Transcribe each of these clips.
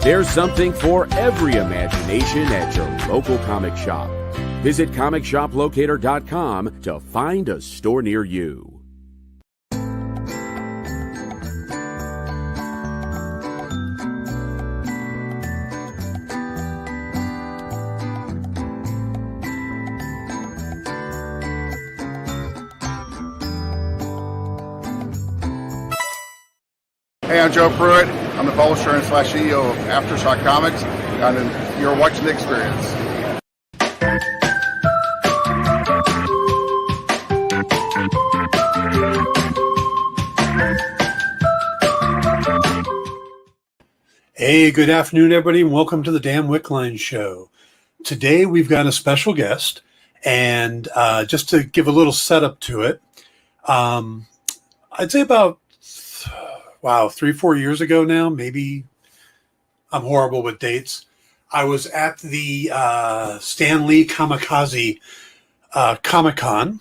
There's something for every imagination at your local comic shop. Visit ComicShopLocator.com to find a store near you. Hey, I'm Joe Pruitt. I'm the publisher and /CEO of Aftershock Comics, and you're watching The Experience. Hey, good afternoon, everybody, and welcome to the Dan Wickline Show. Today, we've got a special guest, and just to give a little setup to it, I'd say about 3-4 years ago now, maybe. I'm horrible with dates. I was at the Stan Lee Kamikaze Comic-Con,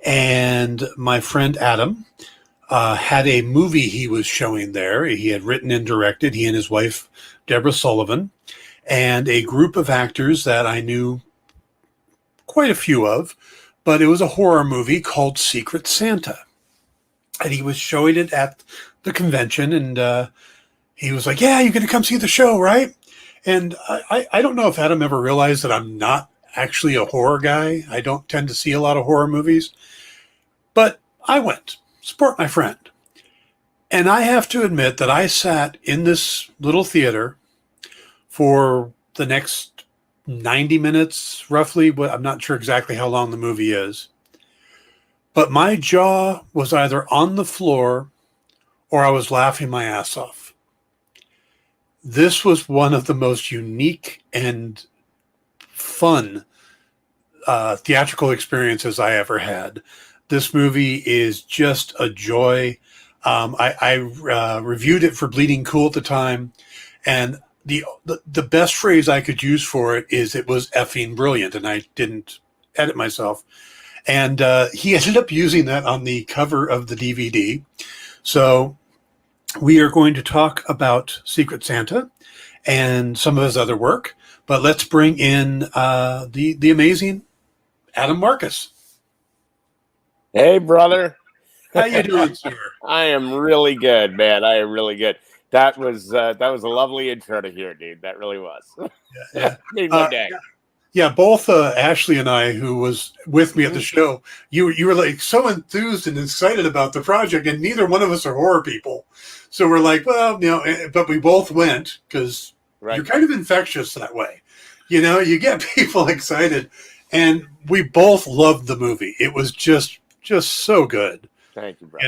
and my friend Adam had a movie he was showing there. He had written and directed, he and his wife, Deborah Sullivan, and a group of actors that I knew quite a few of, but it was a horror movie called Secret Santa. And he was showing it at the convention, and he was like, yeah, you're going to come see the show, right? And I don't know if Adam ever realized that I'm not actually a horror guy. I don't tend to see a lot of horror movies. But I went, support my friend. And I have to admit that I sat in this little theater for the next 90 minutes, roughly. I'm not sure exactly how long the movie is. But my jaw was either on the floor or I was laughing my ass off. This was one of the most unique and fun theatrical experiences I ever had. This movie is just a joy. I reviewed it for Bleeding Cool at the time, and the best phrase I could use for it is it was effing brilliant, and I didn't edit myself. And he ended up using that on the cover of the DVD. So we are going to talk about Secret Santa and some of his other work. But let's bring in the amazing Adam Marcus. Hey, brother. How you doing, sir? I am really good, man. I am really good. That was a lovely intro to hear, dude. That really was. Yeah. Made my day. Yeah, both Ashley and I, who was with me at the show, you were like so enthused and excited about the project, and neither one of us are horror people. So we're like, well, but we both went because You're kind of infectious that way. You get people excited, and we both loved the movie. It was just so good. Thank you, bro.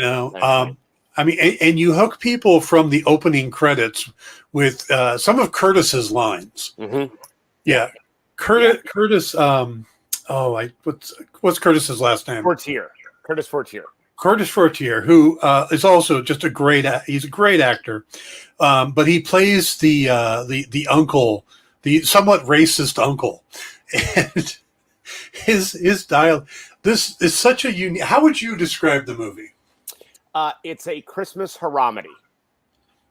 I mean, and you hook people from the opening credits with some of Curtis's lines. Mm-hmm. Yeah. Curtis, what's Curtis's last name? Fortier. Curtis Fortier. Curtis Fortier, who is also just he's a great actor, but he plays the uncle, the somewhat racist uncle, and his dialogue. This is such a unique. How would you describe the movie? It's a Christmas haramedy.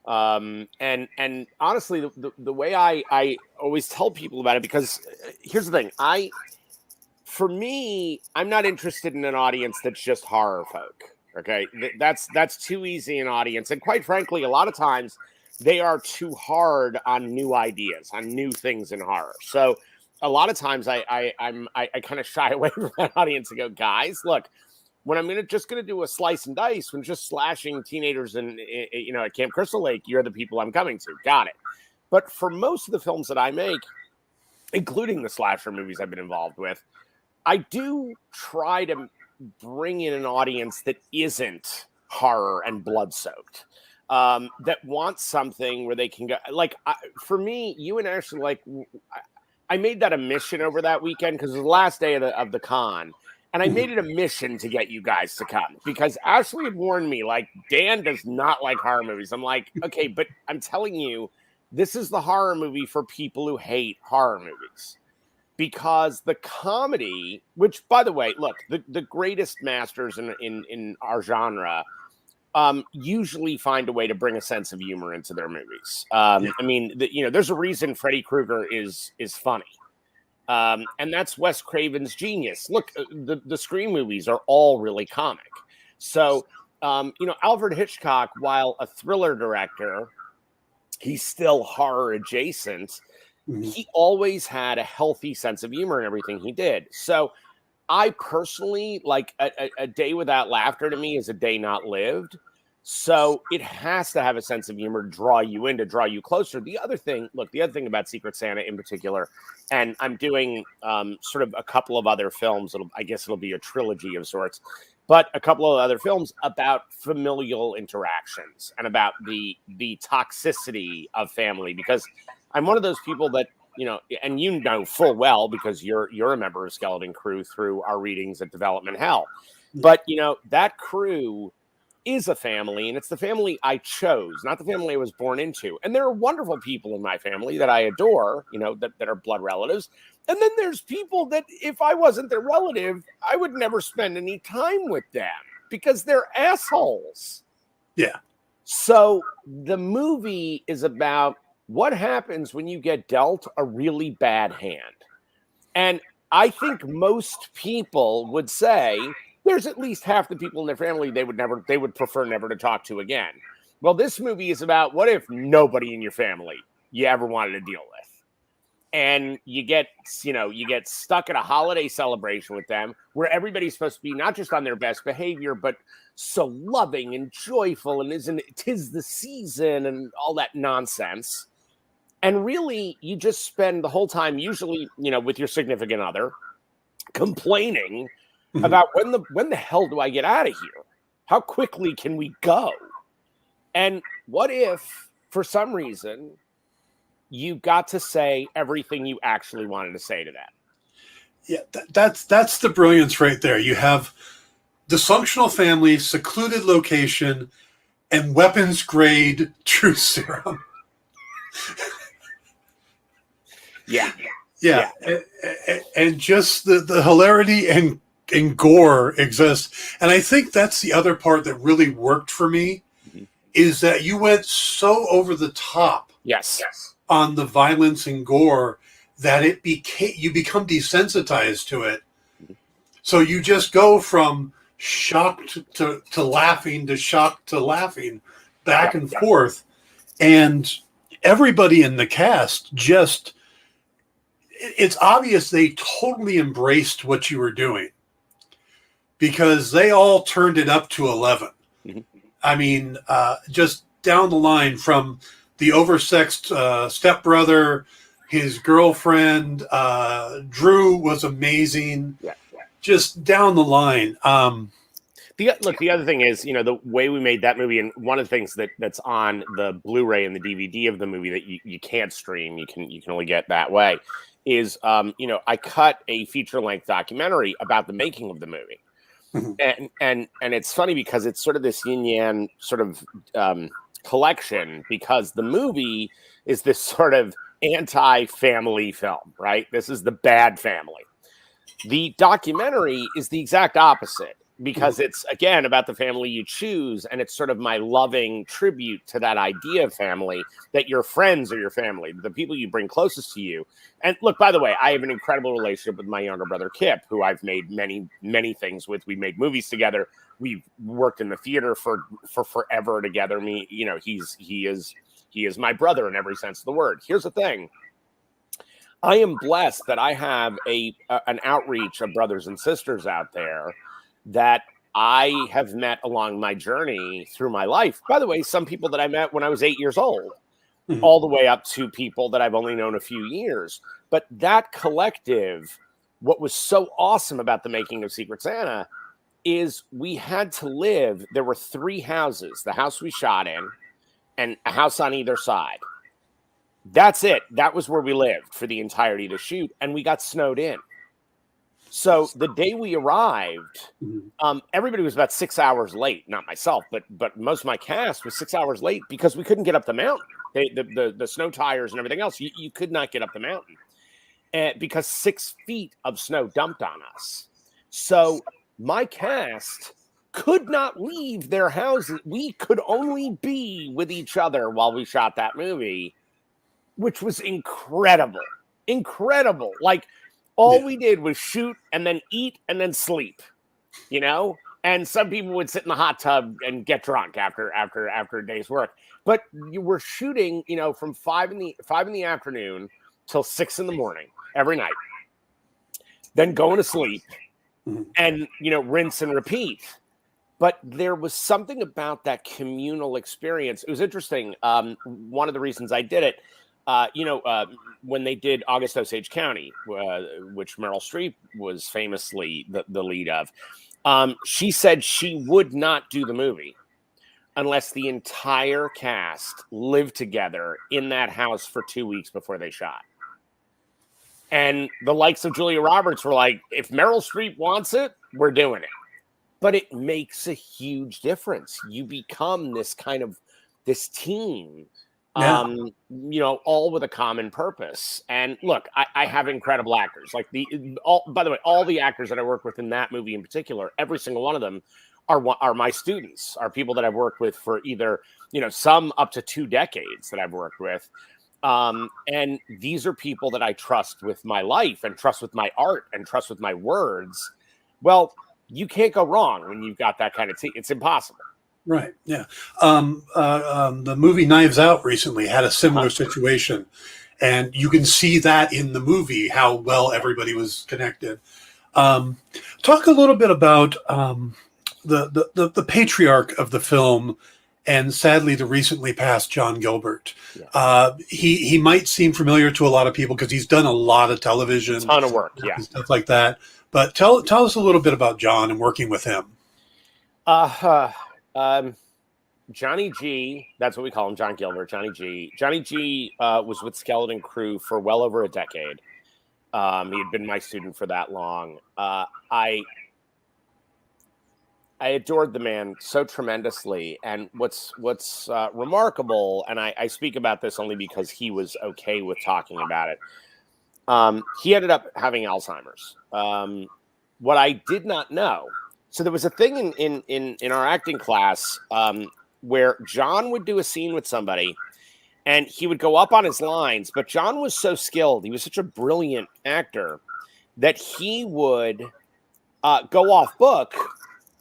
And honestly, the way I always tell people about it, because here's the thing, for me, I'm not interested in an audience that's just horror folk. Okay. That's too easy an audience. And quite frankly, a lot of times they are too hard on new ideas, on new things in horror. So a lot of times I kind of shy away from that audience and go, guys, look, when I'm just gonna do a slice and dice, when just slashing teenagers and at Camp Crystal Lake, you're the people I'm coming to. Got it. But for most of the films that I make, including the slasher movies I've been involved with, I do try to bring in an audience that isn't horror and blood soaked, that wants something where they can go. Like for me, you and Ashley, I made that a mission over that weekend because it was the last day of the con. And I made it a mission to get you guys to come because Ashley had warned me, Dan does not like horror movies. I'm like, okay, but I'm telling you, this is the horror movie for people who hate horror movies. Because the comedy, which, by the way, look, the greatest masters in our genre usually find a way to bring a sense of humor into their movies. I mean, there's a reason Freddy Krueger is funny. And that's Wes Craven's genius. Look, the Scream movies are all really comic. So, Alfred Hitchcock, while a thriller director, he's still horror adjacent. Mhm. He always had a healthy sense of humor in everything he did. So I personally, like, a day without laughter to me is a day not lived. So it has to have a sense of humor to draw you in, to draw you closer. The other thing about Secret Santa in particular, and I'm doing sort of a couple of other films. I guess it'll be a trilogy of sorts, but a couple of other films about familial interactions and about the toxicity of family. Because I'm one of those people that, and full well because you're a member of Skeleton Crew through our readings at Development Hell. But that crew is a family, and it's the family I chose, not the family I was born into. And there are wonderful people in my family that I adore, that are blood relatives. And then there's people that if I wasn't their relative, I would never spend any time with them because they're assholes. Yeah. So the movie is about what happens when you get dealt a really bad hand. And I think most people would say there's at least half the people in their family they would prefer never to talk to again. Well, this movie is about what if nobody in your family you ever wanted to deal with. And you get stuck at a holiday celebration with them where everybody's supposed to be not just on their best behavior, but so loving and joyful and tis the season and all that nonsense. And really, you just spend the whole time, usually, with your significant other, complaining about when the hell do I get out of here? How quickly can we go? And what if, for some reason, you got to say everything you actually wanted to say to them? Yeah, that's the brilliance right there. You have dysfunctional family, secluded location, and weapons grade truth serum. Yeah. And just the hilarity and gore exists. And I think that's the other part that really worked for me, is that you went so over the top on the violence and gore that you become desensitized to it. So you just go from shocked to laughing to shocked to laughing, back and forth. And everybody in the cast it's obvious they totally embraced what you were doing, because they all turned it up to 11. I mean, just down the line, from the oversexed stepbrother, his girlfriend, Drew was amazing. Just down the line. The other thing is, the way we made that movie, and one of the things that's on the Blu-ray and the DVD of the movie that you can't stream, you can only get that way, is I cut a feature-length documentary about the making of the movie. And it's funny because it's sort of this yin-yang sort of collection, because the movie is this sort of anti-family film, right? This is the bad family. The documentary is the exact opposite, because it's, again, about the family you choose, and it's sort of my loving tribute to that idea of family, that your friends are your family, the people you bring closest to you. And look, by the way, I have an incredible relationship with my younger brother, Kip, who I've made many, many things with. We made movies together. We've worked in the theater for forever together. He is my brother in every sense of the word. Here's the thing. I am blessed that I have an outreach of brothers and sisters out there that I have met along my journey through my life. By the way, some people that I met when I was 8 years old, all the way up to people that I've only known a few years. But that collective, what was so awesome about the making of Secret Santa is we had to live. There were 3 houses, the house we shot in and a house on either side. That's it. That was where we lived for the entirety of the shoot. And we got snowed in. So the day we arrived, everybody was about 6 hours late. Not myself, but most of my cast was 6 hours late because we couldn't get up the mountain. The snow tires and everything else, you could not get up the mountain because 6 feet of snow dumped on us. So my cast could not leave their houses. We could only be with each other while we shot that movie, which was incredible. Incredible. Like, all we did was shoot and then eat and then sleep, you know? And some people would sit in the hot tub and get drunk after a day's work. But you were shooting, you know, from 5 in the afternoon till 6 in the morning every night. Then going to sleep and, you know, rinse and repeat. But there was something about that communal experience. It was interesting. One of the reasons I did it, when they did August Osage County, which Meryl Streep was famously the lead of, she said she would not do the movie unless the entire cast lived together in that house for 2 weeks before they shot. And the likes of Julia Roberts were like, if Meryl Streep wants it, we're doing it. But it makes a huge difference. You become this team, all with a common purpose. And look, I have incredible actors. Like by the way, all the actors that I work with in that movie in particular, every single one of them are my students, are people that I've worked with for either, you know, some up to 2 decades that I've worked with. And these are people that I trust with my life and trust with my art and trust with my words. Well, you can't go wrong when you've got that kind of team. It's impossible. Right. Yeah. The movie Knives Out recently had a similar situation, and you can see that in the movie, how well everybody was connected. Talk a little bit about the patriarch of the film, and sadly the recently passed John Gilbert. Yeah. He might seem familiar to a lot of people because he's done a lot of television, ton of work, and stuff like that. But tell us a little bit about John and working with him. Johnny G, that's what we call him, John Gilbert, Johnny G. Johnny G was with Skeleton Crew for well over a decade. He had been my student for that long. I adored the man so tremendously. And what's remarkable, and I speak about this only because he was okay with talking about it. He ended up having Alzheimer's. What I did not know, so there was a thing in our acting class where John would do a scene with somebody and he would go up on his lines, but John was so skilled, he was such a brilliant actor, that he would go off book,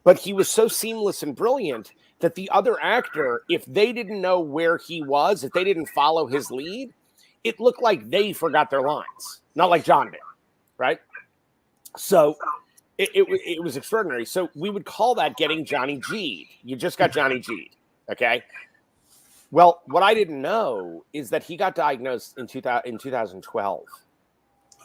but he was so seamless and brilliant that the other actor, if they didn't know where he was, if they didn't follow his lead, it looked like they forgot their lines, not like John did, right? So it was extraordinary. So we would call that getting Johnny G'd. You just got Johnny G'd, okay? Well, what I didn't know is that he got diagnosed in 2012.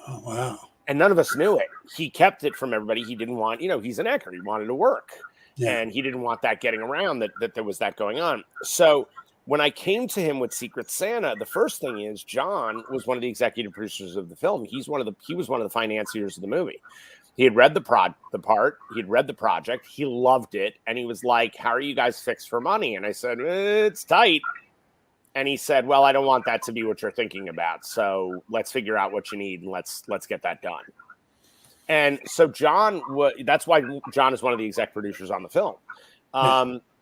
Oh, wow. And none of us knew it. He kept it from everybody. He didn't want, he's an actor. He wanted to work. Yeah. And he didn't want that getting around, that there was that going on. So when I came to him with Secret Santa, the first thing is John was one of the executive producers of the film. He was one of the financiers of the movie. He had read the part. He'd read the project. He loved it. And he was like, how are you guys fixed for money? And I said, it's tight. And he said, well, I don't want that to be what you're thinking about. So let's figure out what you need and let's get that done. And so that's why John is one of the exec producers on the film.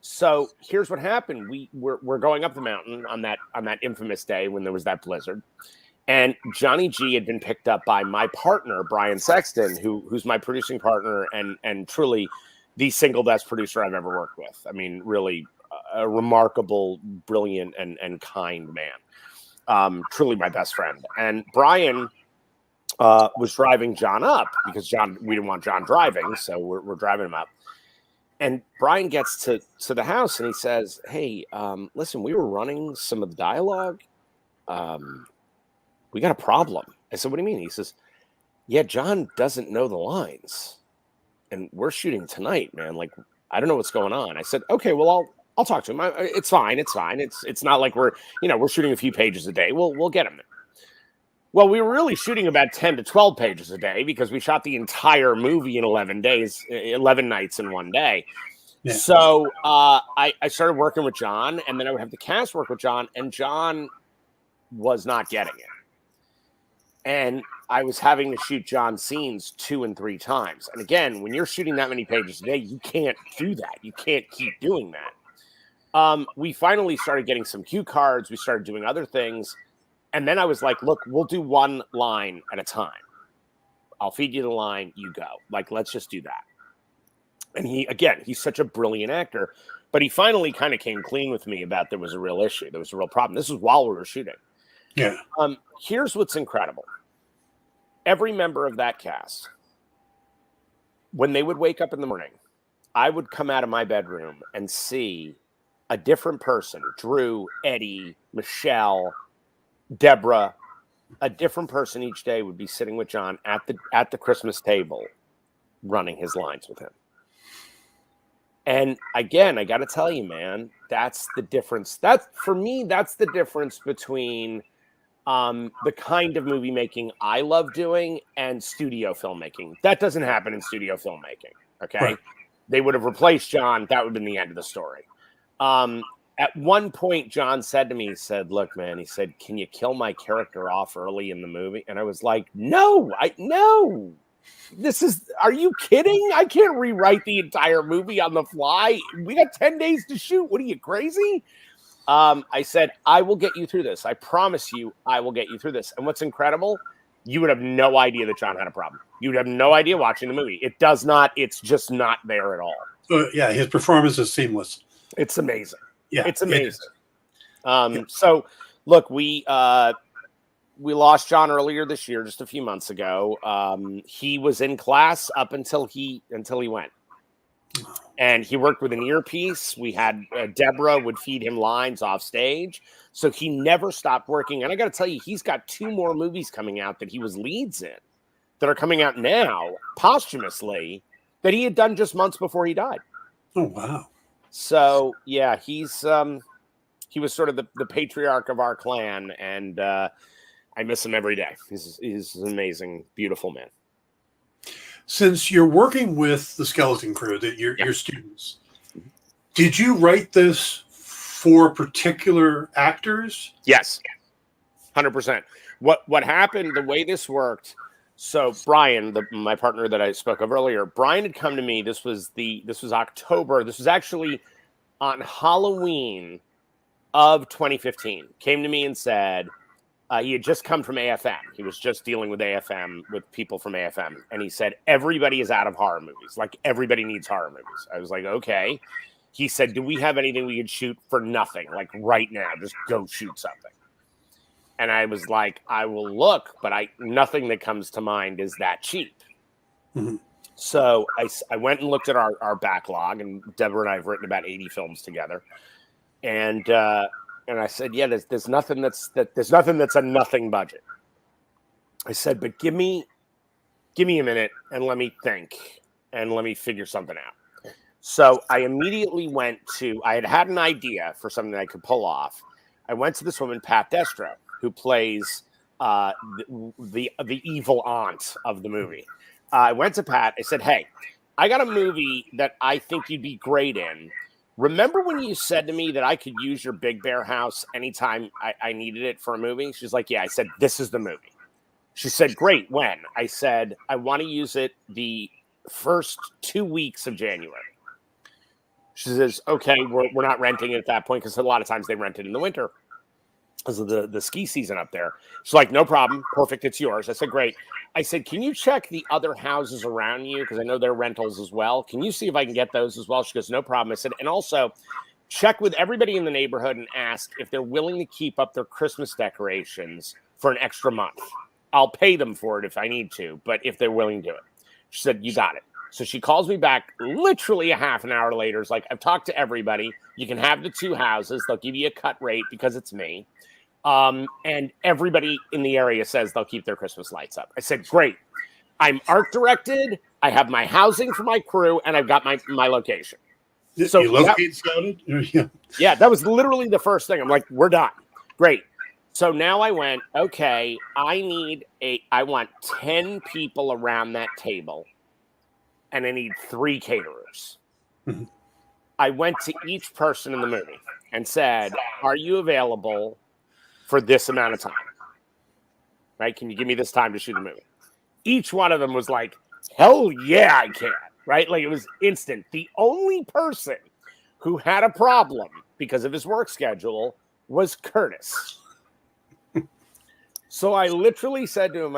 So here's what happened. We're going up the mountain on that infamous day when there was that blizzard. And Johnny G had been picked up by my partner, Brian Sexton, who's my producing partner and truly the single best producer I've ever worked with. I mean, really a remarkable, brilliant, and kind man. Truly my best friend. And Brian was driving John up because we didn't want John driving, so we're driving him up. And Brian gets to the house and he says, hey, listen, we were running some of the dialogue. We got a problem. I said, what do you mean? He says, yeah, John doesn't know the lines. And we're shooting tonight, man. Like, I don't know what's going on. I said, okay, well, I'll talk to him. It's fine. It's not like we're shooting a few pages a day. We'll get him there. Well, we were really shooting about 10 to 12 pages a day because we shot the entire movie in 11 nights in one day. Yeah. So I started working with John, and then I would have the cast work with John, and John was not getting it. And I was having to shoot John's scenes 2 and 3 times. And again, when you're shooting that many pages a day, you can't do that. You can't keep doing that. We finally started getting some cue cards. We started doing other things. And then I was like, look, we'll do one line at a time. I'll feed you the line, you go. Like, let's just do that. And he's such a brilliant actor. But he finally kind of came clean with me about there was a real issue. There was a real problem. This was while we were shooting. Yeah. Here's what's incredible. Every member of that cast, when they would wake up in the morning, I would come out of my bedroom and see a different person. Drew, Eddie, Michelle, Deborah, a different person each day would be sitting with John at the Christmas table, running his lines with him. And again, I got to tell you, man, that's the difference. For me, that's the difference between the kind of movie making I love doing and studio filmmaking. That doesn't happen in studio filmmaking. Okay. Right. They would have replaced John. That would have been the end of the story. At one point, John said to me, he said, look, man, he said, can you kill my character off early in the movie? And I was like, no. Are you kidding? I can't rewrite the entire movie on the fly. We got 10 days to shoot. What are you, crazy? I said, I will get you through this. I promise you, I will get you through this. And what's incredible, you would have no idea that John had a problem. You would have no idea watching the movie. It's just not there at all. Yeah, his performance is seamless. It's amazing. Yeah, it's amazing. So look, we lost John earlier this year, just a few months ago. He was in class up until he went. And he worked with an earpiece. We had Deborah would feed him lines off stage. So he never stopped working. And I got to tell you, he's got 2 more movies coming out that he was leads in that are coming out now posthumously that he had done just months before he died. Oh, wow. So, yeah, he was sort of the patriarch of our clan. And I miss him every day. He's an amazing, beautiful man. Since you're working with the skeleton crew, your students, did you write this for particular actors? Yes, 100%. What happened? The way this worked. So Brian, my partner that I spoke of earlier, Brian had come to me. This was October. This was actually on Halloween of 2015. Came to me and said. He had just come from AFM. He was just dealing with AFM, with people from AFM. And he said, everybody is out of horror movies. Like, everybody needs horror movies. I was like, okay. He said, do we have anything we could shoot for nothing? Like, right now, just go shoot something. And I was like, I will look, but nothing that comes to mind is that cheap. Mm-hmm. So I went and looked at our backlog, and Deborah and I have written about 80 films together. And I said, yeah, there's nothing that's a nothing budget. I said, but give me a minute and let me think and let me figure something out. So I immediately I had an idea for something that I could pull off. I went to this woman, Pat Destro, who plays the evil aunt of the movie. I went to Pat. I said, hey, I got a movie that I think you'd be great in. Remember when you said to me that I could use your Big Bear house anytime I needed it for a movie? She's like, yeah. I said, this is the movie. She said, great. When? I said, I want to use it the first 2 weeks of January. She says, okay, we're not renting it at that point because a lot of times they rent it in the winter because of the ski season up there. She's like, no problem. Perfect. It's yours. I said, great. I said, can you check the other houses around you? Because I know they're rentals as well. Can you see if I can get those as well? She goes, no problem. I said, and also check with everybody in the neighborhood and ask if they're willing to keep up their Christmas decorations for an extra month. I'll pay them for it if I need to, but if they're willing to do it. She said, you got it. So she calls me back literally a half an hour later. It's like, I've talked to everybody. You can have the 2 houses. They'll give you a cut rate because it's me. And everybody in the area says they'll keep their Christmas lights up. I said, great. I'm art directed. I have my housing for my crew, and I've got my location. So you locate scouted? Yeah, that was literally the first thing. I'm like, we're done. Great. So now I went, okay, I want 10 people around that table, and I need 3 caterers. Mm-hmm. I went to each person in the movie and said, are you available for this amount of time? right? Can you give me this time to shoot the movie? Each one of them was like, hell yeah, I can, right? Like it was instant. The only person who had a problem because of his work schedule was Curtis. So I literally said to him,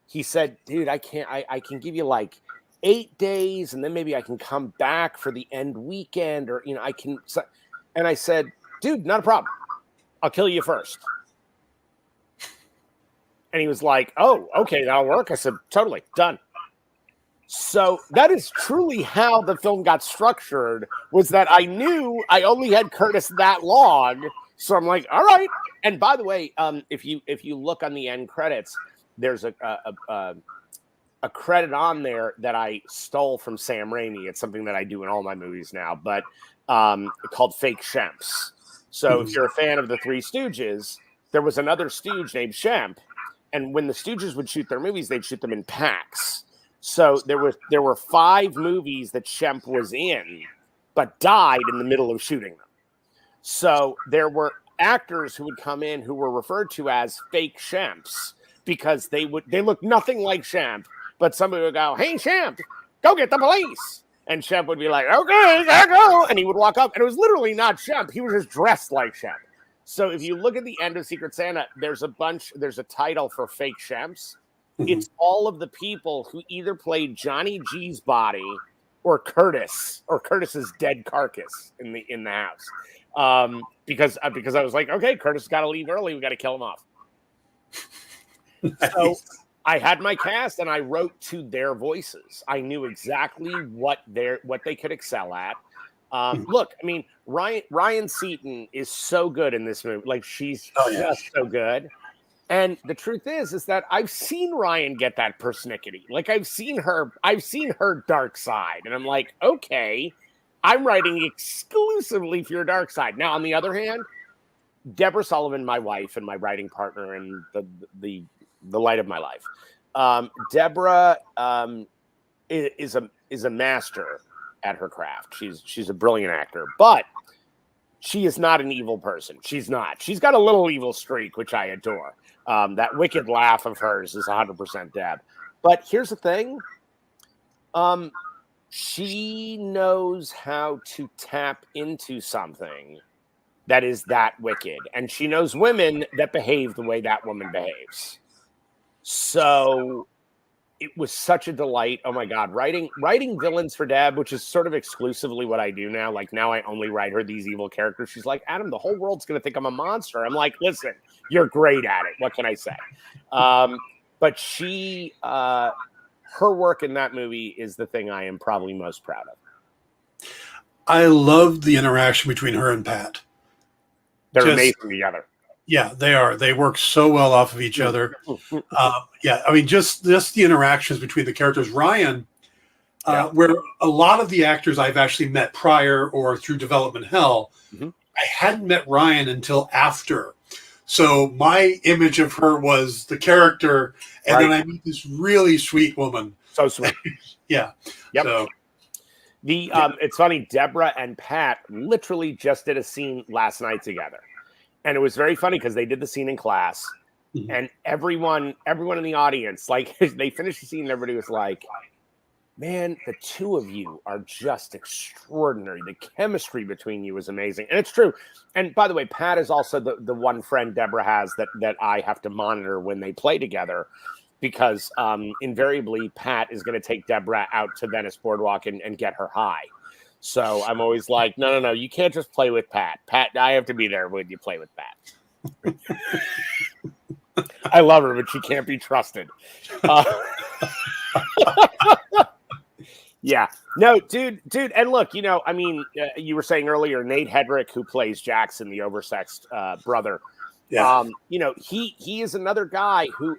he said, dude, I can give you like 8 days and then maybe I can come back for the end weekend or, I can. And I said, dude, not a problem. I'll kill you first. And he was like, oh, okay, that'll work. I said, totally, done. So that is truly how the film got structured, was that I knew I only had Curtis that long. So I'm like, all right. And by the way, if you look on the end credits, there's a credit on there that I stole from Sam Raimi. It's something that I do in all my movies now, but called Fake Shemps. So if you're a fan of the Three Stooges, there was another Stooge named Shemp. And when the Stooges would shoot their movies, they'd shoot them in packs. So there were 5 movies that Shemp was in, but died in the middle of shooting them. So there were actors who would come in who were referred to as fake Shemps because they looked nothing like Shemp, but somebody would go, "Hey Shemp, go get the police," and Shemp would be like, "Okay, there go," and he would walk up, and it was literally not Shemp; he was just dressed like Shemp. So if you look at the end of Secret Santa, there's a title for fake Shemps. It's all of the people who either played Johnny G's body or Curtis's dead carcass in the house. Because I was like, okay, Curtis got to leave early. We got to kill him off. Nice. So I had my cast and I wrote to their voices. I knew exactly what they could excel at. Look, I mean, Ryan Seaton is so good in this movie. Like she's just so good. And the truth is that I've seen Ryan get that persnickety. Like I've seen her dark side. And I'm like, okay, I'm writing exclusively for your dark side. Now, on the other hand, Deborah Sullivan, my wife and my writing partner and the light of my life. Deborah is a master at her craft. She's a brilliant actor, but she is not an evil person. She's not. She's got a little evil streak, which I adore. That wicked laugh of hers is 100% Deb. But here's the thing. She knows how to tap into something that is that wicked. And she knows women that behave the way that woman behaves. So it was such a delight. Oh my God. Writing villains for Deb, which is sort of exclusively what I do now. Like now I only write her these evil characters. She's like, Adam, the whole world's going to think I'm a monster. I'm like, listen, you're great at it. What can I say? But she, her work in that movie is the thing I am probably most proud of. I loved the interaction between her and Pat. They're amazing together. Yeah, they are. They work so well off of each other. Yeah, I mean, just the interactions between the characters. Ryan, where a lot of the actors I've actually met prior or through Development Hell, I hadn't met Ryan until after. So my image of her was the character, and then I meet this really sweet woman. So sweet. Yeah. Yep. So, it's funny, Deborah and Pat literally just did a scene last night together. And it was very funny because they did the scene in class, and everyone in the audience, like they finished the scene and everybody was like, man, the two of you are just extraordinary. The chemistry between you is amazing. And it's true. And by the way, Pat is also the one friend Deborah has that I have to monitor when they play together, because invariably Pat is going to take Deborah out to Venice Boardwalk and get her high. So I'm always like, no, you can't just play with Pat. Pat, I have to be there when you play with Pat. I love her, but she can't be trusted. Yeah. No, dude. And look, I mean, you were saying earlier, Nate Hedrick, who plays Jackson, the oversexed brother. Yeah. He is another guy who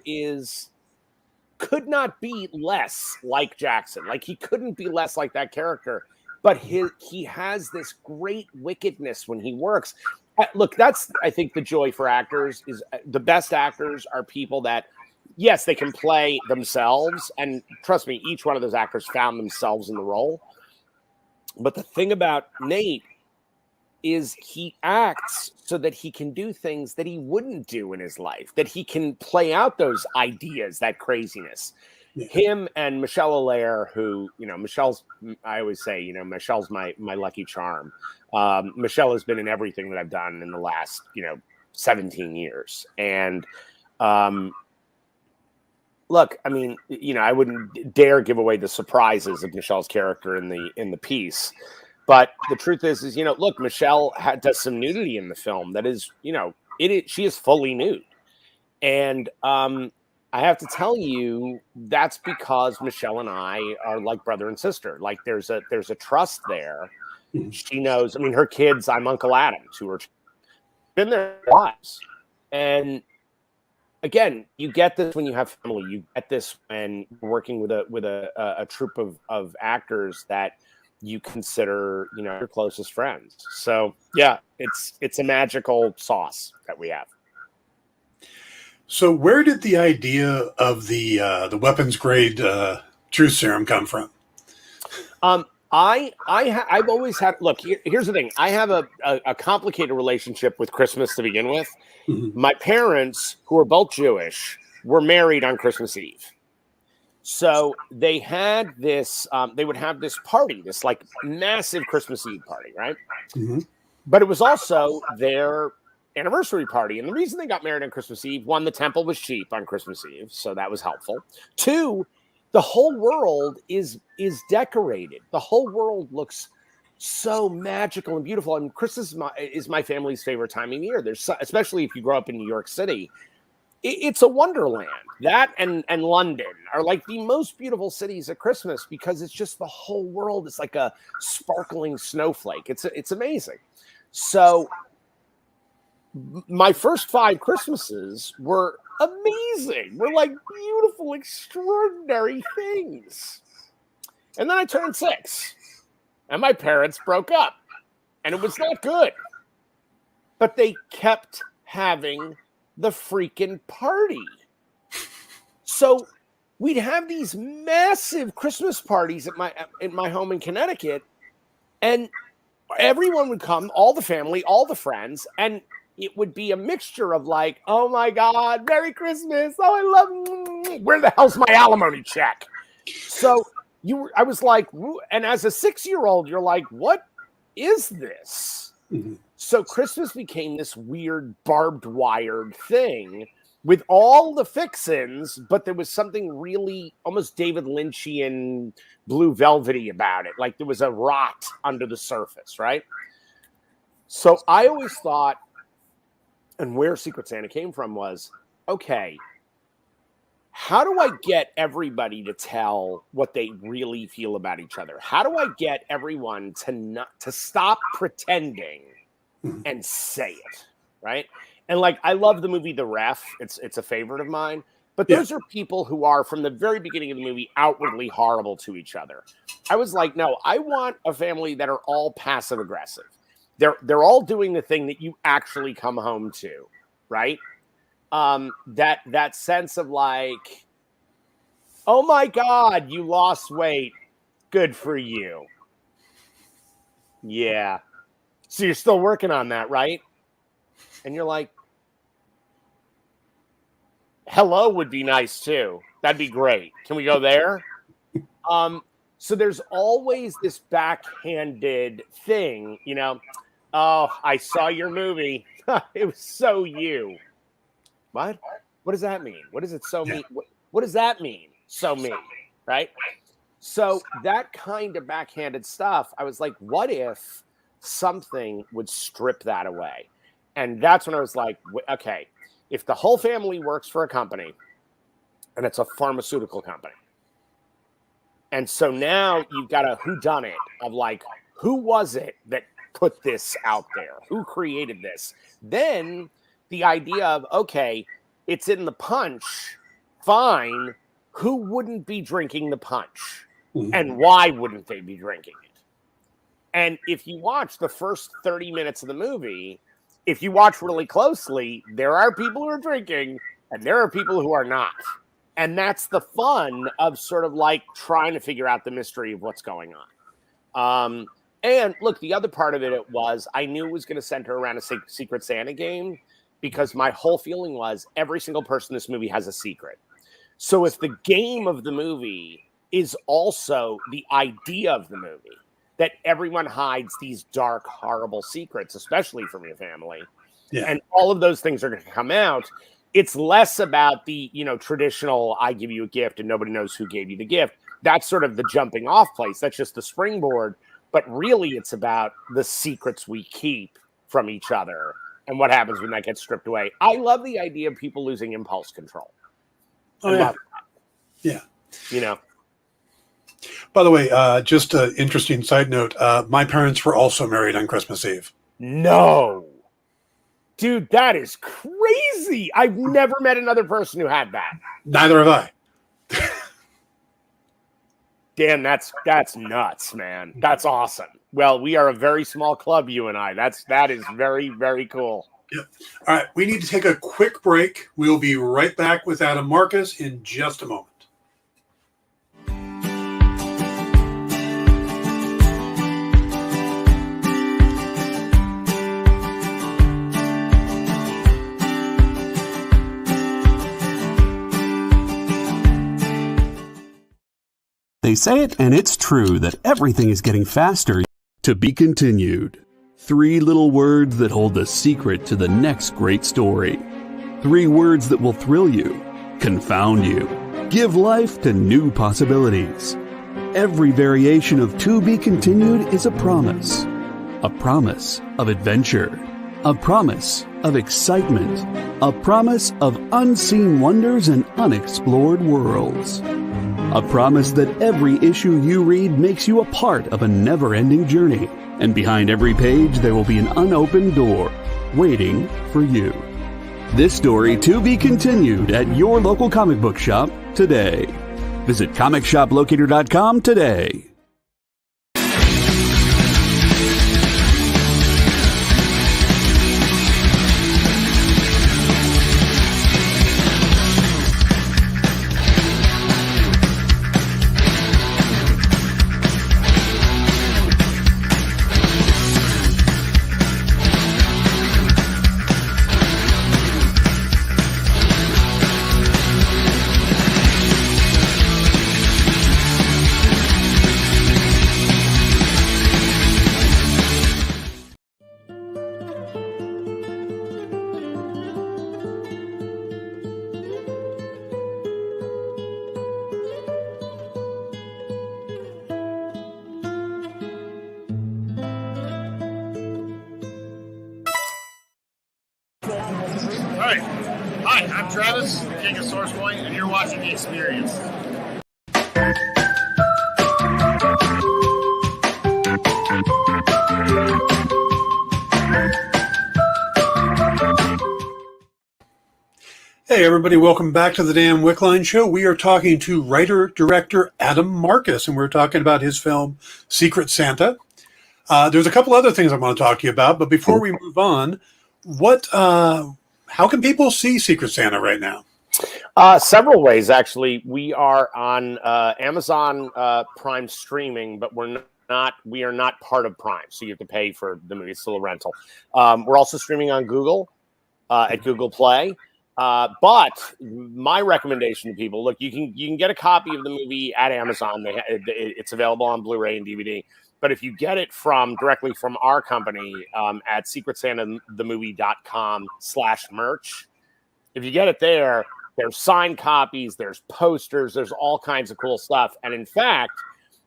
could not be less like Jackson. Like he couldn't be less like that character. But he has this great wickedness when he works. Look, that's, I think, the joy for actors is the best actors are people that, yes, they can play themselves. And trust me, each one of those actors found themselves in the role. But the thing about Nate is he acts so that he can do things that he wouldn't do in his life, that he can play out those ideas, that craziness. Yeah. Him and Michelle Allaire, who, Michelle's, I always say, Michelle's my lucky charm. Michelle has been in everything that I've done in the last, 17 years. And look, I mean, I wouldn't dare give away the surprises of Michelle's character in the piece. But the truth is, look, Michelle does some nudity in the film that is, she is fully nude. And I have to tell you, that's because Michelle and I are like brother and sister. Like there's a trust there. She knows, I mean, her kids, I'm Uncle Adams, who are been their lives. And again, you get this when you have family. You get this when you're working with a troupe of actors that you consider, your closest friends. So yeah, it's a magical sauce that we have. So where did the idea of the weapons grade truth serum come from? I've always had, look, here's the thing. I have a complicated relationship with Christmas to begin with. Mm-hmm. My parents, who are both Jewish, were married on Christmas Eve. So they had this, they would have this party, this like massive Christmas Eve party, right? Mm-hmm. But it was also their anniversary party. And the reason they got married on Christmas Eve, one, the temple was cheap on Christmas Eve, so that was helpful. Two, the whole world is decorated. The whole world looks so magical and beautiful. And Christmas is my family's favorite time of year. Especially if you grow up in New York City. It's a wonderland. That and London are like the most beautiful cities at Christmas because it's just the whole world is like a sparkling snowflake. It's amazing. So my first 5 Christmases were amazing. We're like beautiful, extraordinary things. And then I turned 6 and my parents broke up and it was not good. But they kept having the freaking party. So we'd have these massive Christmas parties in my home in Connecticut, and everyone would come, all the family, all the friends, and it would be a mixture of like, oh my God, Merry Christmas. Oh, I love, where the hell's my alimony check? So I was like, and as a 6-year-old, you're like, what is this? Mm-hmm. So Christmas became this weird barbed wired thing with all the fixins, but there was something really almost David Lynchian, Blue Velvety about it. Like there was a rot under the surface, right? So I always thought, and where Secret Santa came from was, okay, how do I get everybody to tell what they really feel about each other? How do I get everyone to stop pretending and say it, right? And like, I love the movie The Ref. It's a favorite of mine. But those are people who are, from the very beginning of the movie, outwardly horrible to each other. I was like, no, I want a family that are all passive aggressive. They're all doing the thing that you actually come home to, right? That sense of like, oh my God, you lost weight. Good for you. Yeah. So you're still working on that, right? And you're like, hello would be nice too. That'd be great. Can we go there? So there's always this backhanded thing, Oh, I saw your movie. It was so you. What? What does that mean? What does it so mean? What does that mean? So me, right? So that kind of backhanded stuff, I was like, what if something would strip that away? And that's when I was like, okay, if the whole family works for a company and it's a pharmaceutical company, and so now you've got a whodunit of like, who was it that put this out there? Who created this? Then the idea of, okay, it's in the punch, fine. Who wouldn't be drinking the punch? Mm-hmm. And why wouldn't they be drinking it? And if you watch the first 30 minutes of the movie, if you watch really closely, there are people who are drinking and there are people who are not. And that's the fun of sort of like trying to figure out the mystery of what's going on. And look, the other part of it was I knew it was going to center around a Secret Santa game because my whole feeling was every single person in this movie has a secret. So if the game of the movie is also the idea of the movie, that everyone hides these dark, horrible secrets, especially from your family, and all of those things are going to come out, it's less about the, traditional, I give you a gift and nobody knows who gave you the gift. That's sort of the jumping off place. That's just the springboard. But really, it's about the secrets we keep from each other and what happens when that gets stripped away. I love the idea of people losing impulse control. Oh, yeah. Yeah. By the way, just an interesting side note. My parents were also married on Christmas Eve. No. Dude, that is crazy. I've never met another person who had that. Neither have I. Dan, that's nuts, man. That's awesome. Well, we are a very small club, you and I. That is very, very cool. Yep. All right, we need to take a quick break. We'll be right back with Adam Marcus in just a moment. They say it, and it's true, that everything is getting faster. To be continued. 3 little words that hold the secret to the next great story. 3 words that will thrill you, confound you, give life to new possibilities. Every variation of To Be Continued is a promise of adventure, a promise of excitement, a promise of unseen wonders and unexplored worlds. A promise that every issue you read makes you a part of a never-ending journey. And behind every page, there will be an unopened door waiting for you. This story to be continued at your local comic book shop today. Visit ComicShopLocator.com today. Alright. Hi, I'm Travis, King of Source Point, and you're watching The Experience. Hey, everybody, welcome back to the Dan Wickline Show. We are talking to writer-director Adam Marcus, and we're talking about his film, Secret Santa. There's a couple other things I want to talk to you about, but before we move on, how can people see Secret Santa right now? Several ways, actually. We are on Amazon Prime streaming, but we are not part of Prime, so you have to pay for the movie. It's still a rental. We're also streaming on Google at Google Play. But my recommendation to people, look, you can get a copy of the movie at Amazon. It's available on Blu-ray and DVD. But if you get it directly from our company at secretsantathemovie.com/merch, if you get it there, there's signed copies, there's posters, there's all kinds of cool stuff. And in fact,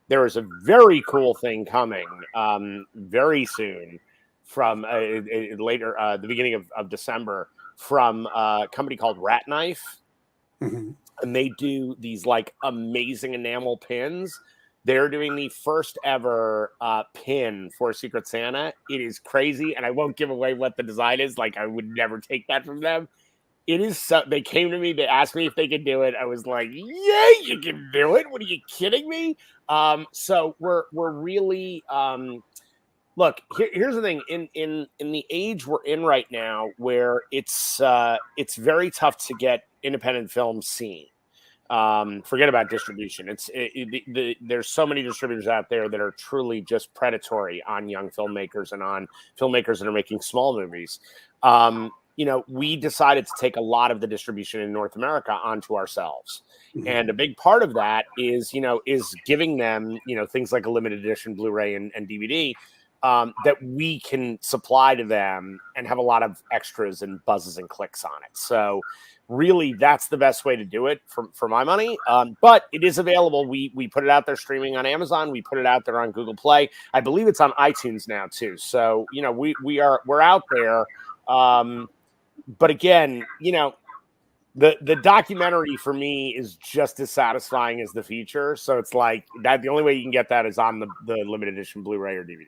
there is a very cool thing coming very soon from the beginning of December from a company called Rat Knife. Mm-hmm. And they do these like amazing enamel pins. They're doing the first ever pin for Secret Santa. It is crazy, and I won't give away what the design is. Like, I would never take that from them. It is so. They came to me. They asked me if they could do it. I was like, "Yeah, you can do it." What are you kidding me? So we're really look. Here's the thing. In the age we're in right now, where it's very tough to get independent films seen. Forget about distribution. There's so many distributors out there that are truly just predatory on young filmmakers and on filmmakers that are making small movies. We decided to take a lot of the distribution in North America onto ourselves. And a big part of that is giving them, things like a limited edition Blu-ray and DVD that we can supply to them and have a lot of extras and buzzes and clicks on it. So really, that's the best way to do it for my money. But it is available. We put it out there streaming on Amazon. We put it out there on Google Play. I believe it's on iTunes now too. So, we're out there. But again, the documentary for me is just as satisfying as the feature. So it's like that. The only way you can get that is on the limited edition Blu-ray or DVD.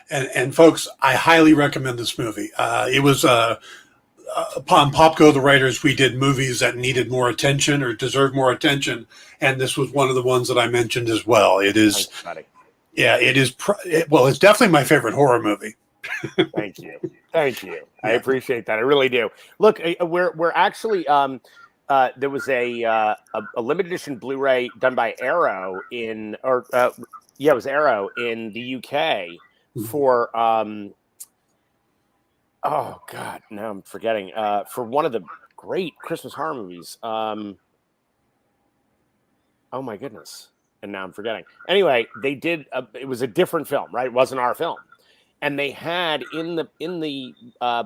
And folks, I highly recommend this movie. It was upon Popco, the writers, we did movies that needed more attention or deserved more attention, and this was one of the ones that I mentioned as well. It is, it is. Well, it's definitely my favorite horror movie. Thank you. I appreciate that. I really do. Look, we're actually there was a limited edition Blu-ray done by Arrow it was Arrow in the UK for oh God, now I'm forgetting. For one of the great Christmas horror movies. Oh my goodness. And now I'm forgetting. Anyway, they did it was a different film, right? It wasn't our film. And they had in the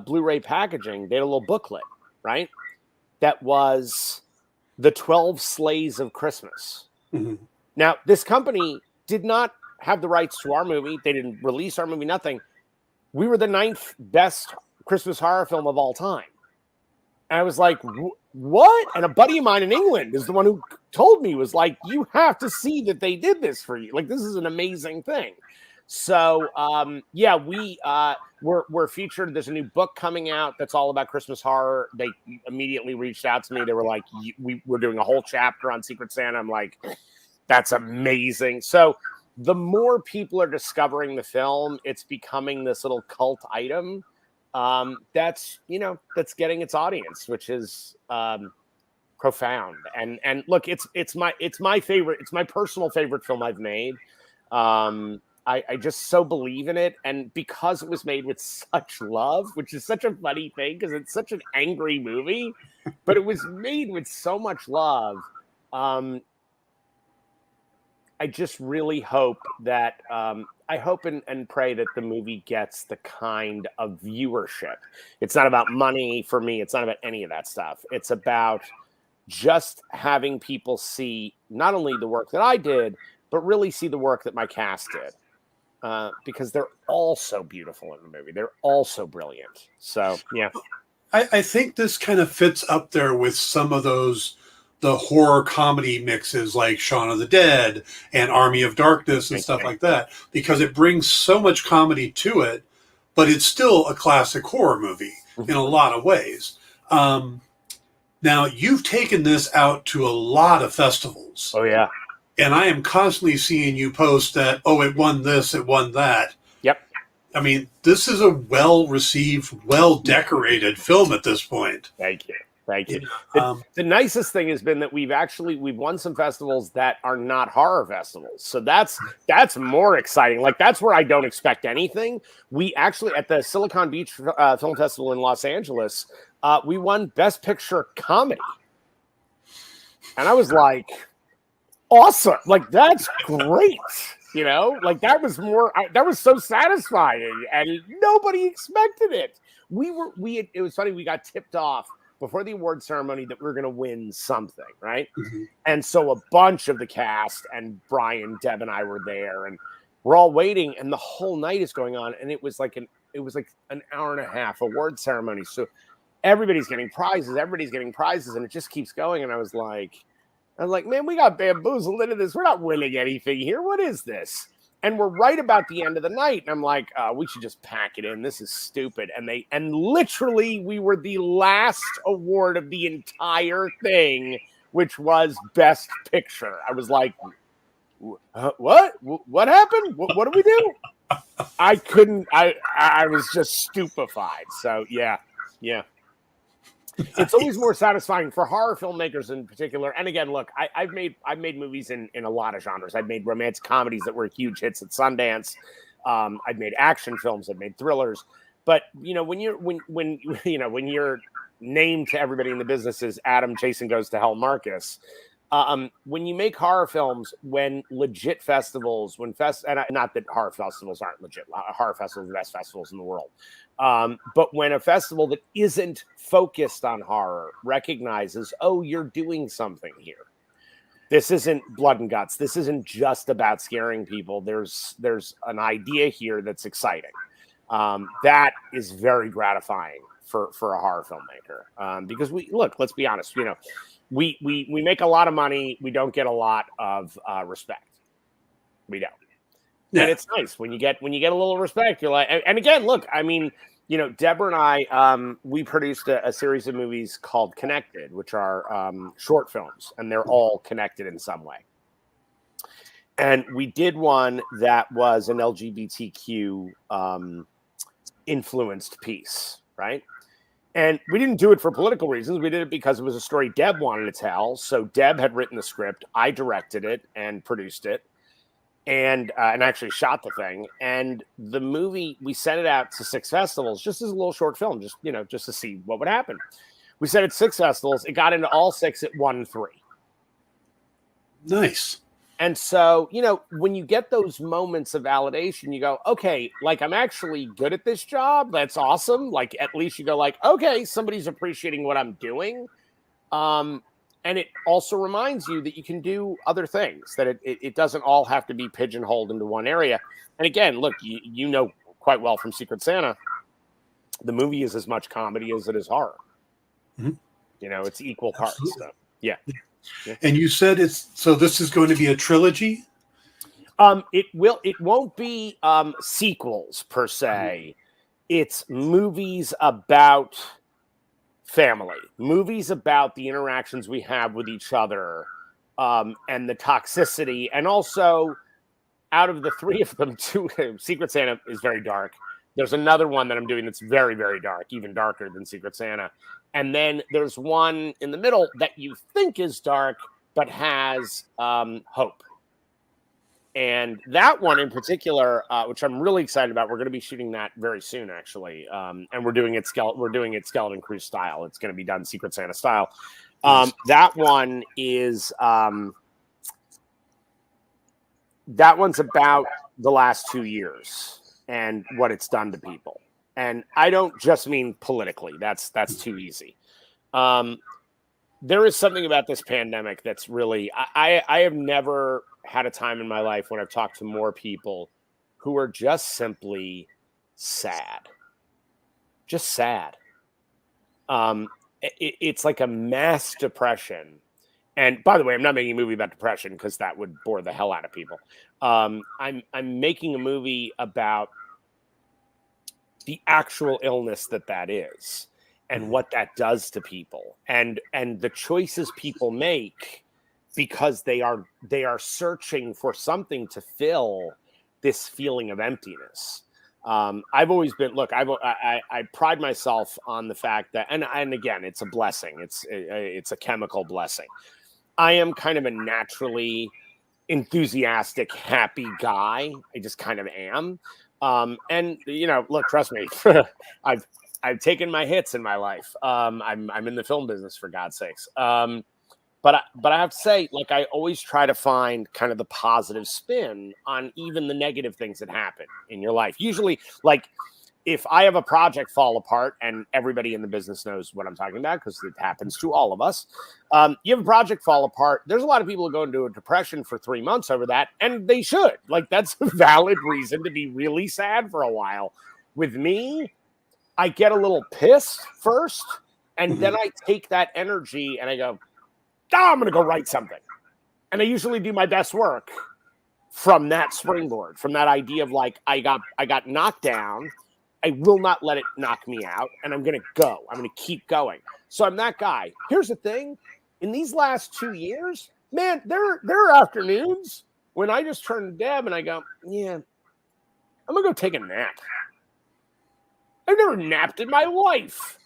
Blu-ray packaging, they had a little booklet, right? That was the 12 Sleighs of Christmas. Mm-hmm. Now, this company did not have the rights to our movie. They didn't release our movie, nothing. We were the 9th best Christmas horror film of all time. And I was like, what? And a buddy of mine in England is the one who told me, was like, you have to see that they did this for you. Like, this is an amazing thing. So, we're featured. There's a new book coming out that's all about Christmas horror. They immediately reached out to me. They were like, we're doing a whole chapter on Secret Santa. I'm like, that's amazing. So the more people are discovering the film, it's becoming this little cult item that's getting its audience, which is profound. And look, it's my favorite. It's my personal favorite film I've made. I just so believe in it. And because it was made with such love, which is such a funny thing because it's such an angry movie, but it was made with so much love. I just really hope that I hope and pray that the movie gets the kind of viewership. It's not about money for me. It's not about any of that stuff. It's about just having people see not only the work that I did, but really see the work that my cast did. Because they're all so beautiful in the movie. They're all so brilliant. So, yeah. I think this kind of fits up there with some of the horror comedy mixes like Shaun of the Dead and Army of Darkness and stuff like that, because it brings so much comedy to it, but it's still a classic horror movie in a lot of ways. Now, you've taken this out to a lot of festivals. Oh, yeah. And I am constantly seeing you post that, it won this, it won that. Yep. I mean, this is a well-received, well-decorated film at this point. Thank you. The nicest thing has been that we've won some festivals that are not horror festivals. So that's more exciting. Like, that's where I don't expect anything. We actually, at the Silicon Beach Film Festival in Los Angeles, we won Best Picture Comedy. And I was like, awesome. Like, that's great. That was so satisfying, and nobody expected it. It was funny. We got tipped off before the award ceremony that we were going to win something, right? Mm-hmm. And so a bunch of the cast and Brian, Deb, and I were there, and we're all waiting, and the whole night is going on, and it was like an hour and a half award ceremony. So everybody's getting prizes, and it just keeps going. And I was like, man, we got bamboozled into this. We're not winning anything here. What is this? And we're right about the end of the night. And I'm like, we should just pack it in. This is stupid. And literally we were the last award of the entire thing, which was Best Picture. I was like, what? What happened? What do we do? I couldn't, I was just stupefied. So yeah. It's always more satisfying for horror filmmakers in particular. And again, look, I've made movies in a lot of genres. I've made romantic comedies that were huge hits at Sundance. I've made action films. I've made thrillers. But when you're named to everybody in the business as Adam Jason Goes to Hell Marcus, when you make horror films, when legit festivals, and not that horror festivals aren't legit, horror festivals are the best festivals in the world. But when a festival that isn't focused on horror recognizes, oh, you're doing something here. This isn't blood and guts. This isn't just about scaring people. There's an idea here that's exciting. That is very gratifying for a horror filmmaker. Because let's be honest, we make a lot of money. We don't get a lot of respect. We don't. Yeah. And it's nice when you get a little respect. You're like, and again, look, I mean, Deborah and I, we produced a series of movies called Connected, which are short films, and they're all connected in some way. And we did one that was an LGBTQ influenced piece, right? And we didn't do it for political reasons. We did it because it was a story Deb wanted to tell. So Deb had written the script. I directed it and produced it. And actually shot the thing. And the movie, we sent it out to 6 festivals, just as a little short film, just to see what would happen. We sent it 6 festivals. It got into all 6. It won 3. Nice. And so, when you get those moments of validation, you go, okay, like I'm actually good at this job. That's awesome. Like, at least you go like, okay, somebody's appreciating what I'm doing. And it also reminds you that you can do other things, that it doesn't all have to be pigeonholed into one area. And again, look, you know quite well from Secret Santa, the movie is as much comedy as it is horror. Mm-hmm. It's equal parts. So, yeah. And you said this is going to be a trilogy? It won't be sequels per se. It's movies about family, movies about the interactions we have with each other, and the toxicity. And also, out of the 3 of them, 2, Secret Santa is very dark. There's another one that I'm doing that's very, very dark, even darker than Secret Santa. And then there's one in the middle that you think is dark, but has hope. And that one in particular, which I'm really excited about, we're going to be shooting that very soon, actually. And we're doing it Skeleton Crew style. It's going to be done Secret Santa style. That one is that one's about the last 2 years and what it's done to people. And I don't just mean politically. That's too easy. There is something about this pandemic that's really, I have never had a time in my life when I've talked to more people who are just simply sad. Just sad. It's like a mass depression. And by the way, I'm not making a movie about depression because that would bore the hell out of people. I'm making a movie about the actual illness that is and what that does to people and the choices people make because they are searching for something to fill this feeling of emptiness. I've always been, look, I pride myself on the fact that, and again, it's a blessing. It's a chemical blessing. I am kind of a naturally enthusiastic, happy guy. I just kind of am. And look, trust me, I've taken my hits in my life. I'm in the film business, for God's sakes. But I have to say, like, I always try to find kind of the positive spin on even the negative things that happen in your life. Usually, like, if I have a project fall apart, and everybody in the business knows what I'm talking about because it happens to all of us. You have a project fall apart. There's a lot of people who go into a depression for 3 months over that, and they should. Like, that's a valid reason to be really sad for a while. With me, I get a little pissed first, and then I take that energy and I go, I'm going to go write something. And I usually do my best work from that springboard, from that idea of like, I got knocked down. I will not let it knock me out. And I'm going to go. I'm going to keep going. So I'm that guy. Here's the thing. In these last 2 years, man, there are afternoons when I just turn to Deb and I go, yeah, I'm going to go take a nap. I've never napped in my life.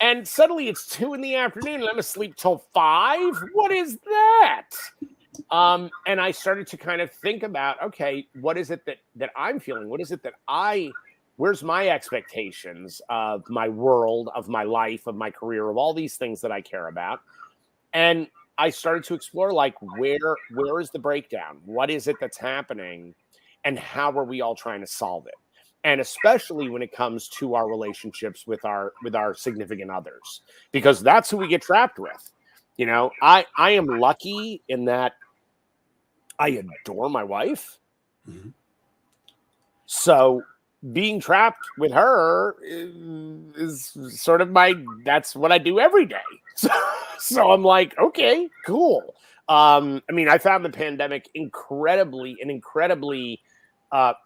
And suddenly it's 2 PM and I'm asleep till 5. What is that? And I started to kind of think about, okay, what is it that I'm feeling? What is it that where's my expectations of my world, of my life, of my career, of all these things that I care about? And I started to explore, like, where is the breakdown? What is it that's happening? And how are we all trying to solve it? And especially when it comes to our relationships with our significant others, because that's who we get trapped with. You know, I am lucky in that I adore my wife. Mm-hmm. So being trapped with her is sort of that's what I do every day. So I'm like, okay, cool. I mean, I found the pandemic incredibly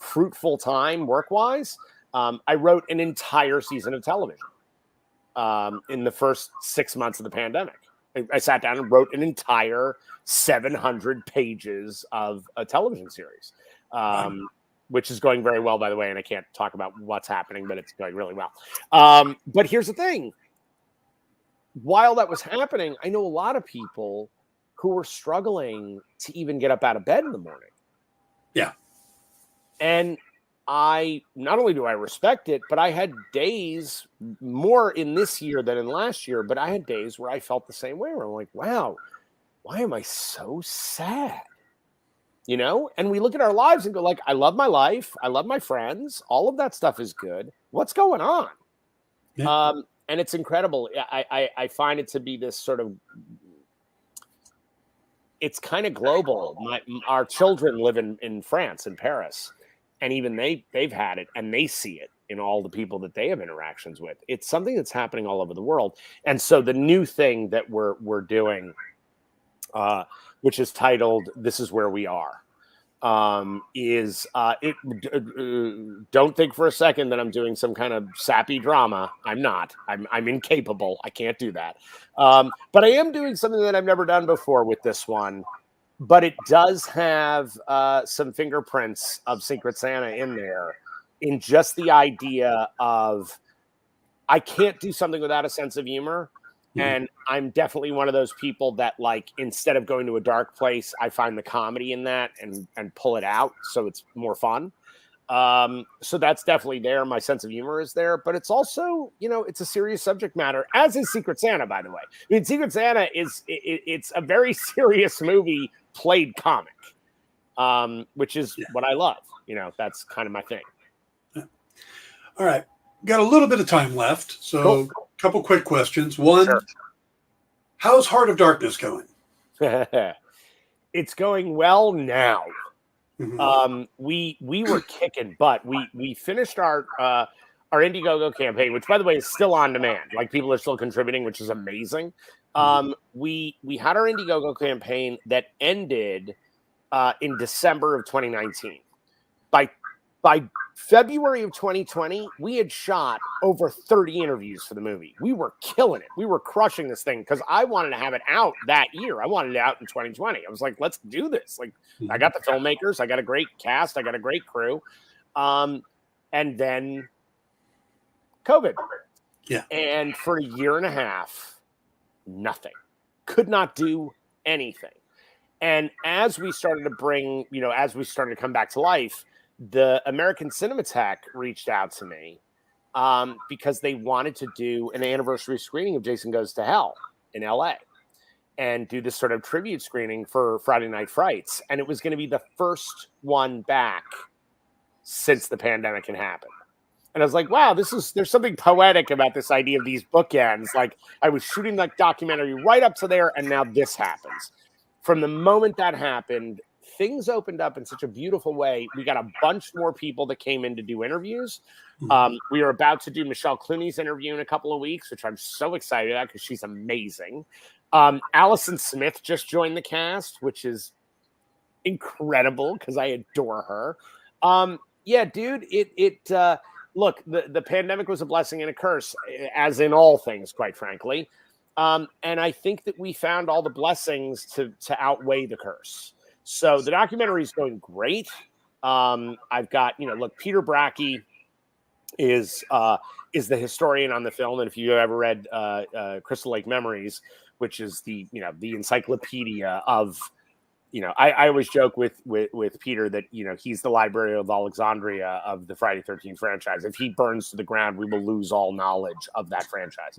fruitful time work-wise. I wrote an entire season of television in the first 6 months of the pandemic. I sat down and wrote an entire 700 pages of a television series, which is going very well, by the way. And I can't talk about what's happening, but it's going really well. But here's the thing. While that was happening, I know a lot of people who were struggling to even get up out of bed in the morning. Yeah. And not only do I respect it, but I had days, more in this year than in last year, but I had days where I felt the same way, where I'm like, wow, why am I so sad? You know, and we look at our lives and go, like, I love my life, I love my friends, all of that stuff is good. What's going on? Yeah. And it's incredible. I find it to be this sort of, it's kind of global. Our children live in France, in Paris, and even they've had it, and they see it in all the people that they have interactions with. It's something that's happening all over the world. And so the new thing that we're doing, which is titled "This Is Where We Are," don't think for a second that I'm doing some kind of sappy drama. I'm not. I'm incapable. I can't do that. But I am doing something that I've never done before with this one. But it does have some fingerprints of Secret Santa in there, in just the idea of, I can't do something without a sense of humor. And I'm definitely one of those people that, like, instead of going to a dark place, I find the comedy in that and pull it out so it's more fun. So that's definitely there. My sense of humor is there, but it's also, you know, it's a serious subject matter, as is Secret Santa, by the way. I mean, Secret Santa it's a very serious movie played comic, which is what I love. You know, that's kind of my thing. All right. Got a little bit of time left. So Cool. A couple quick questions. One, Sure. How's Heart of Darkness going? It's going well now. Mm-hmm. We were kicking butt. We finished our Indiegogo campaign, which, by the way, is still on demand. Like, people are still contributing, which is amazing. We had our Indiegogo campaign that ended in December of 2019. By February of 2020, we had shot over 30 interviews for the movie. We were killing it. We were crushing this thing because I wanted to have it out that year. I wanted it out in 2020. I was like, let's do this. Like, I got the filmmakers. I got a great cast. I got a great crew. And then COVID. Yeah. And for a year and a half, nothing. Could not do anything. And as we started to come back to life, the American Cinematheque reached out to me because they wanted to do an anniversary screening of Jason Goes to Hell in LA and do this sort of tribute screening for Friday Night Frights. And it was going to be the first one back since the pandemic had happened. And I was like, wow, there's something poetic about this idea of these bookends. Like, I was shooting that documentary right up to there, and now this happens. From the moment that happened, things opened up in such a beautiful way. We got a bunch more people that came in to do interviews. We are about to do Michelle Clooney's interview in a couple of weeks, which I'm so excited about because she's amazing. Allison Smith just joined the cast, which is incredible because I adore her. Yeah, dude, look, the pandemic was a blessing and a curse, as in all things, quite frankly. And I think that we found all the blessings to outweigh the curse. So the documentary is going great. I've got, look, Peter Bracke is the historian on the film. And if you ever read Crystal Lake Memories, which is the encyclopedia of, I always joke with Peter that, he's the Library of Alexandria of the Friday 13th franchise. If he burns to the ground, we will lose all knowledge of that franchise.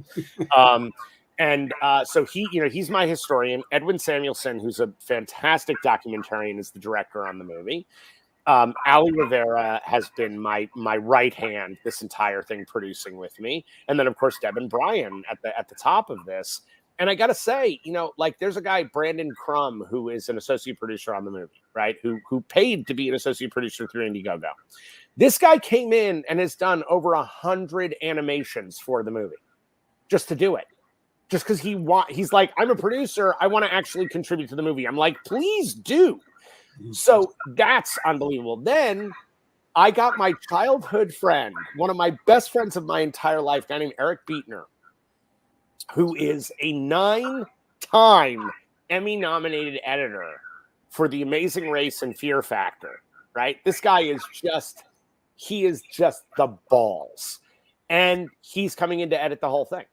So he's my historian. Edwin Samuelson, who's a fantastic documentarian, is the director on the movie. Ali Rivera has been my right hand this entire thing, producing with me, and then of course Deb and Brian at the top of this. And I got to say, there's a guy, Brandon Crum, who is an associate producer on the movie, right? Who paid to be an associate producer through Indiegogo. This guy came in and has done over 100 animations for the movie, just to do it. Just because he's like, I'm a producer, I want to actually contribute to the movie. I'm like, please do. So that's unbelievable. Then I got my childhood friend, one of my best friends of my entire life, a guy named Eric Beatner, who is a 9-time Emmy-nominated editor for The Amazing Race and Fear Factor, right? This guy is just the balls. And he's coming in to edit the whole thing.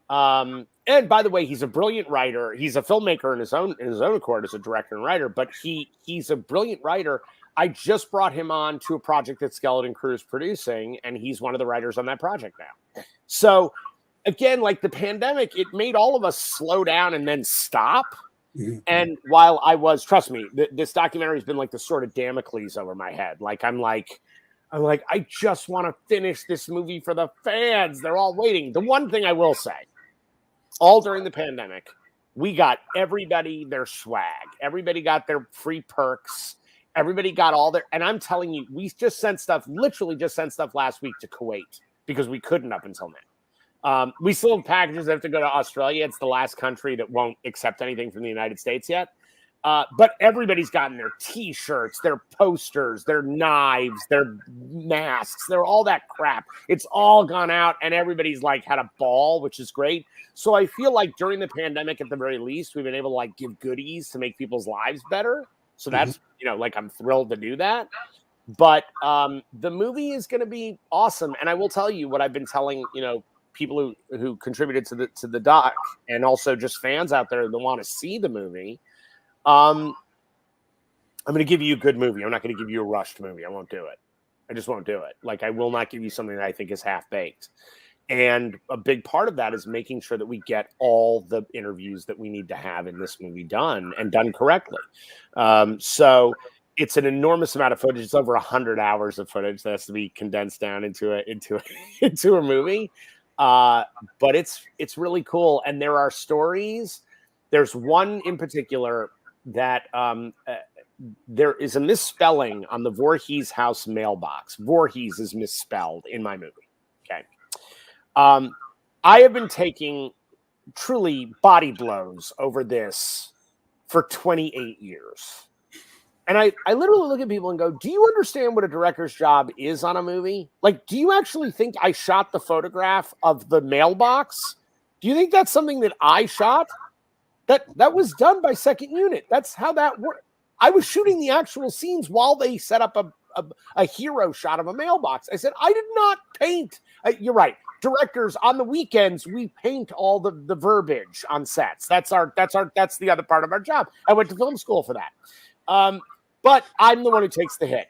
And by the way, he's a brilliant writer. He's a filmmaker in his own accord as a director and writer, but he's a brilliant writer. I just brought him on to a project that Skeleton Crew is producing, and he's one of the writers on that project now. So again, like the pandemic, it made all of us slow down and then stop. Mm-hmm. And while trust me, this documentary has been like the sort of Damocles over my head. I'm like, I just want to finish this movie for the fans. They're all waiting. The one thing I will say, all during the pandemic, we got everybody their swag. Everybody got their free perks. Everybody got all their, and I'm telling you, we literally just sent stuff last week to Kuwait because we couldn't up until now. We still have packages that have to go to Australia. It's the last country that won't accept anything from the United States yet. But everybody's gotten their T-shirts, their posters, their knives, their masks, their all that crap. It's all gone out, and everybody's had a ball, which is great. So I feel like during the pandemic, at the very least, we've been able to give goodies to make people's lives better. So that's I'm thrilled to do that. But the movie is going to be awesome, and I will tell you what I've been telling people who contributed to the doc, and also just fans out there that want to see the movie. I'm going to give you a good movie. I'm not going to give you a rushed movie. I won't do it. I just won't do it. I will not give you something that I think is half-baked. And a big part of that is making sure that we get all the interviews that we need to have in this movie done and done correctly. So it's an enormous amount of footage. It's over 100 hours of footage that has to be condensed down into a movie. But it's really cool. And there are stories. There's one in particular that there is a misspelling on the Voorhees house mailbox. Voorhees is misspelled in my movie. Okay. I have been taking truly body blows over this for 28 years. And I literally look at people and go, do you understand what a director's job is on a movie? Do you actually think I shot the photograph of the mailbox? Do you think that's something that I shot? That was done by second unit. That's how that worked. I was shooting the actual scenes while they set up a hero shot of a mailbox. I said, I did not paint. You're right. Directors on the weekends, we paint all the verbiage on sets. That's the other part of our job. I went to film school for that. But I'm the one who takes the hit.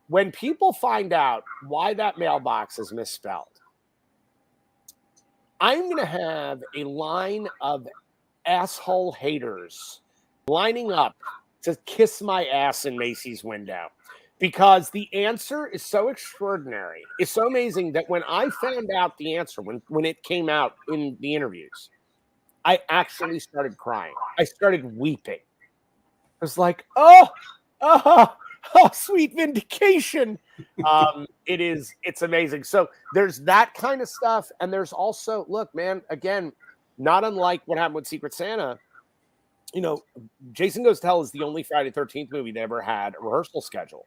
When people find out why that mailbox is misspelled, I'm going to have a line of asshole haters lining up to kiss my ass in Macy's window, because the answer is so extraordinary. It's so amazing that when I found out the answer, when it came out in the interviews, I actually started crying. I started weeping. I was like, oh, sweet vindication. It's amazing. So there's that kind of stuff. And there's also, look, man, again, not unlike what happened with Secret Santa, Jason Goes to Hell is the only Friday 13th movie they ever had a rehearsal schedule.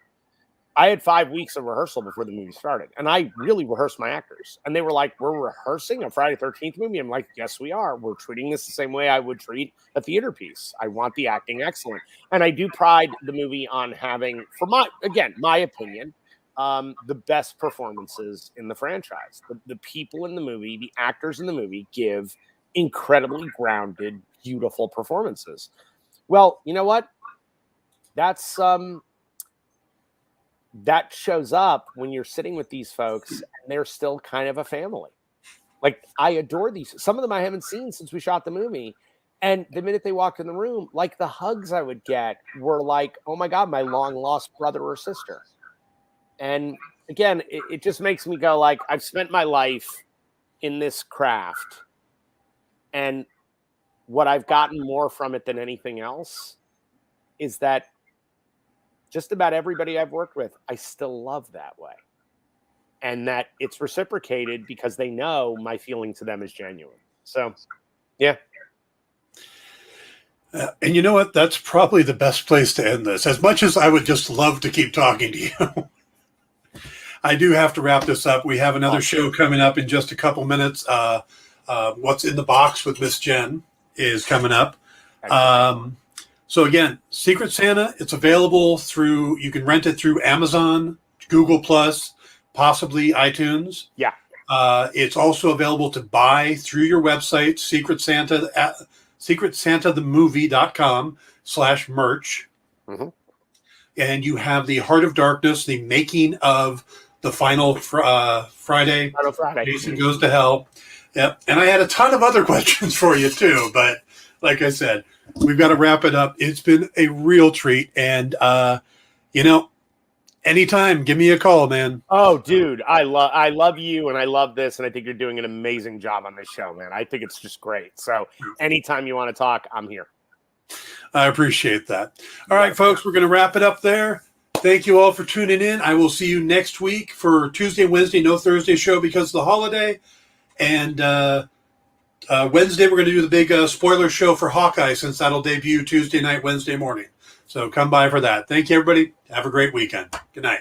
I had 5 weeks of rehearsal before the movie started, and I really rehearsed my actors. And they were like, we're rehearsing a Friday 13th movie? I'm like, yes, we are. We're treating this the same way I would treat a theater piece. I want the acting excellent. And I do pride the movie on having, my opinion, the best performances in the franchise. The people in the movie, the actors in the movie give incredibly grounded, beautiful performances. Well, you know what? That's that shows up when you're sitting with these folks and they're still kind of a family. Like, I adore these. Some of them I haven't seen since we shot the movie. And the minute they walked in the room, like, the hugs I would get were like, oh my God, my long lost brother or sister. And again, it just makes me go, like, I've spent my life in this craft. And what I've gotten more from it than anything else is that just about everybody I've worked with, I still love that way. And that it's reciprocated because they know my feeling to them is genuine. So, yeah. And you know what? That's probably the best place to end this. As much as I would just love to keep talking to you, I do have to wrap this up. We have another show coming up in just a couple minutes. What's in the Box with Miss Jen is coming up. So again, Secret Santa, it's available through, you can rent it through Amazon, Google Plus, possibly iTunes. Yeah. It's also available to buy through your website, secretsantathemovie.com/merch. Mm-hmm. And you have the Heart of Darkness, the making of the final Friday. Final Friday. Jason Goes to Hell. Yep. And I had a ton of other questions for you too, but like I said, we've got to wrap it up. It's been a real treat. And, anytime, give me a call, man. Oh, dude, I love you, and I love this, and I think you're doing an amazing job on this show, man. I think it's just great. So anytime you want to talk, I'm here. I appreciate that. All right, folks, we're going to wrap it up there. Thank you all for tuning in. I will see you next week for Tuesday and Wednesday, no Thursday show because of the holiday. And Wednesday, we're going to do the big spoiler show for Hawkeye since that'll debut Tuesday night, Wednesday morning. So come by for that. Thank you, everybody. Have a great weekend. Good night.